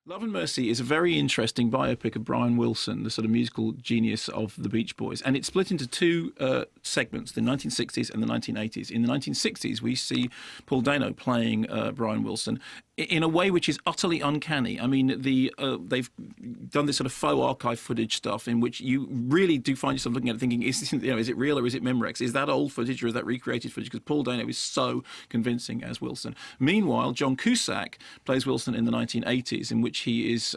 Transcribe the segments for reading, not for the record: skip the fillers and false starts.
Love and Mercy is a very interesting biopic of Brian Wilson, the sort of musical genius of the Beach Boys. And it's split into two segments, the 1960s and the 1980s. In the 1960s, we see Paul Dano playing Brian Wilson in a way which is utterly uncanny. I mean, they've done this sort of faux archive footage stuff in which you really do find yourself looking at it thinking, is it real or is it Memorex? Is that old footage or is that recreated footage? Because Paul Dano is so convincing as Wilson. Meanwhile, John Cusack plays Wilson in the 1980s, in which he is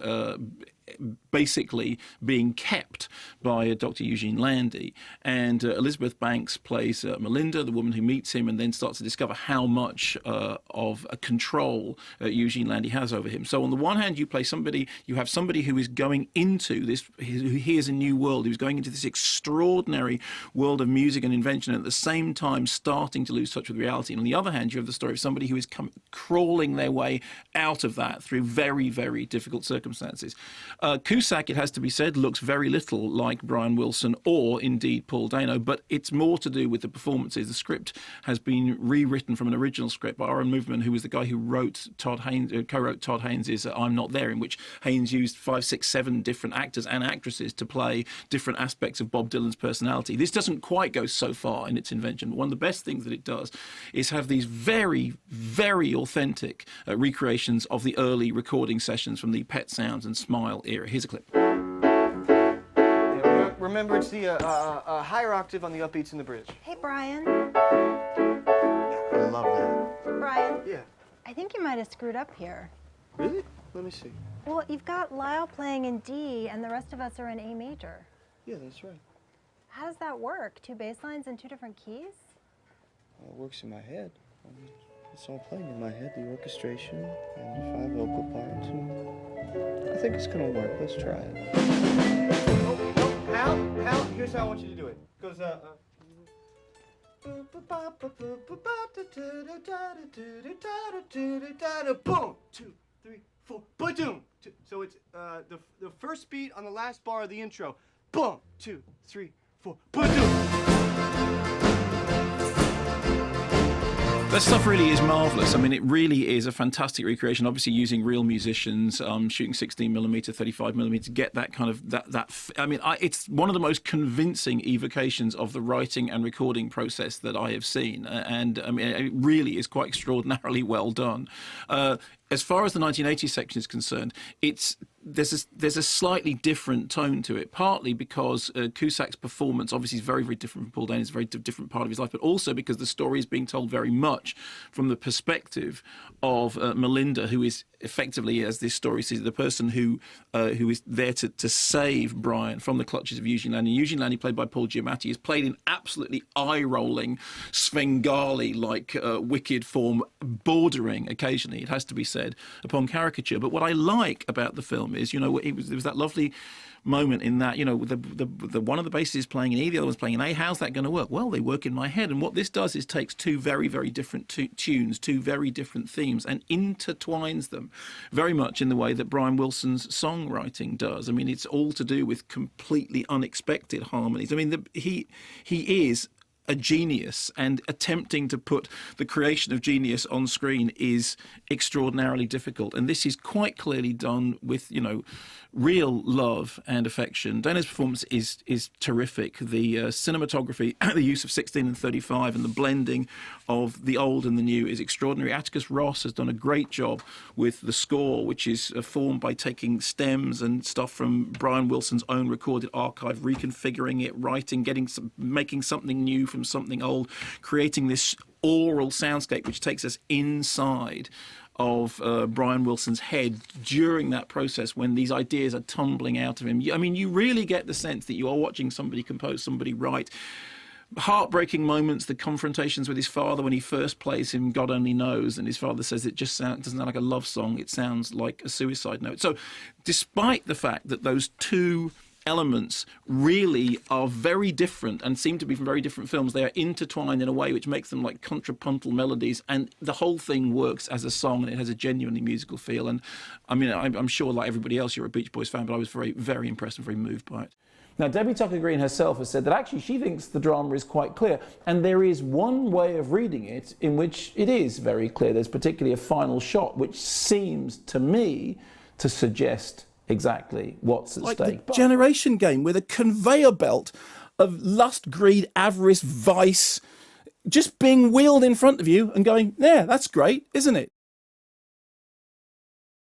basically being kept by Dr. Eugene Landy. And Elizabeth Banks plays Melinda, the woman who meets him and then starts to discover how much of a control Eugene Landy has over him. So on the one hand, you have somebody who is going into this, who hears a new world, who's going into this extraordinary world of music and invention, and at the same time starting to lose touch with reality. And on the other hand, you have the story of somebody who is crawling their way out of that through very, very difficult circumstances. Cusack, it has to be said, looks very little like Brian Wilson or indeed Paul Dano, but it's more to do with the performances. The script has been rewritten from an original script by Aaron Moveman, who was the guy who co-wrote Todd Haynes' I'm Not There, in which Haynes used 5, 6, 7 different actors and actresses to play different aspects of Bob Dylan's personality. This doesn't quite go so far in its invention. One of the best things that it does is have these very, very authentic recreations of the early recording sessions from the Pet Sounds and Smile era. Here's a clip. Yeah, remember, it's the higher octave on the upbeats in the bridge. Hey, Brian. I love that. Brian. Yeah. I think you might have screwed up here. Really? Let me see. Well, you've got Lyle playing in D, and the rest of us are in A major. Yeah, that's right. How does that work? 2 bass lines and 2 different keys? Well, it works in my head. It's all playing in my head, the orchestration and the 5 vocal parts. I think it's gonna work. Let's try it. Hal, here's how I want you to do it. It goes, boom, 2, 3, 4, ba-doom. So it's the first beat on the last bar of the intro. Boom, 2, 3, 4, ba-doom. That stuff really is marvellous. I mean, it really is a fantastic recreation, obviously using real musicians, shooting 16mm, 35mm to get that kind of, it's one of the most convincing evocations of the writing and recording process that I have seen. And I mean, it really is quite extraordinarily well done. As far as the 1980s section is concerned, there's a slightly different tone to it, partly because Cusack's performance obviously is very, very different from Paul Dano. It's a very different part of his life, but also because the story is being told very much from the perspective of Melinda, who is effectively, as this story says, the person who is there to save Brian from the clutches of Eugene Landy. Eugene Landy, played by Paul Giamatti, is played in absolutely eye-rolling, Svengali-like wicked form, bordering occasionally, it has to be said, upon caricature. But what I like about the film is, there was that lovely moment in that, the one of the basses is playing in E, the other one's playing in A. How's that going to work? Well, they work in my head. And what this does is takes 2 very, very different tunes, 2 very different themes, and intertwines them very much in the way that Brian Wilson's songwriting does. I mean, it's all to do with completely unexpected harmonies. I mean, he is a genius, and attempting to put the creation of genius on screen is extraordinarily difficult. And this is quite clearly done with, real love and affection. Dano's performance is terrific. The cinematography, the use of 16 and 35 and the blending of the old and the new is extraordinary. Atticus Ross has done a great job with the score, which is formed by taking stems and stuff from Brian Wilson's own recorded archive, reconfiguring it, writing, making something new from something old, creating this aural soundscape which takes us inside of Brian Wilson's head during that process when these ideas are tumbling out of him. I mean, you really get the sense that you are watching somebody compose, somebody write. Heartbreaking moments, the confrontations with his father when he first plays him God Only Knows, and his father says it just doesn't sound like a love song, it sounds like a suicide note. So despite the fact that those 2 elements really are very different and seem to be from very different films, they are intertwined in a way which makes them like contrapuntal melodies, and the whole thing works as a song, and it has a genuinely musical feel. And I mean, I'm sure, like everybody else, you're a Beach Boys fan, but I was very, very impressed and very moved by it. Now, Debbie Tucker-Green herself has said that actually she thinks the drama is quite clear, and there is one way of reading it in which it is very clear. There's particularly a final shot which seems to me to suggest exactly what's at Like stake. the generation game with a conveyor belt of lust, greed, avarice, vice, just being wheeled in front of you and going, yeah, that's great, isn't it?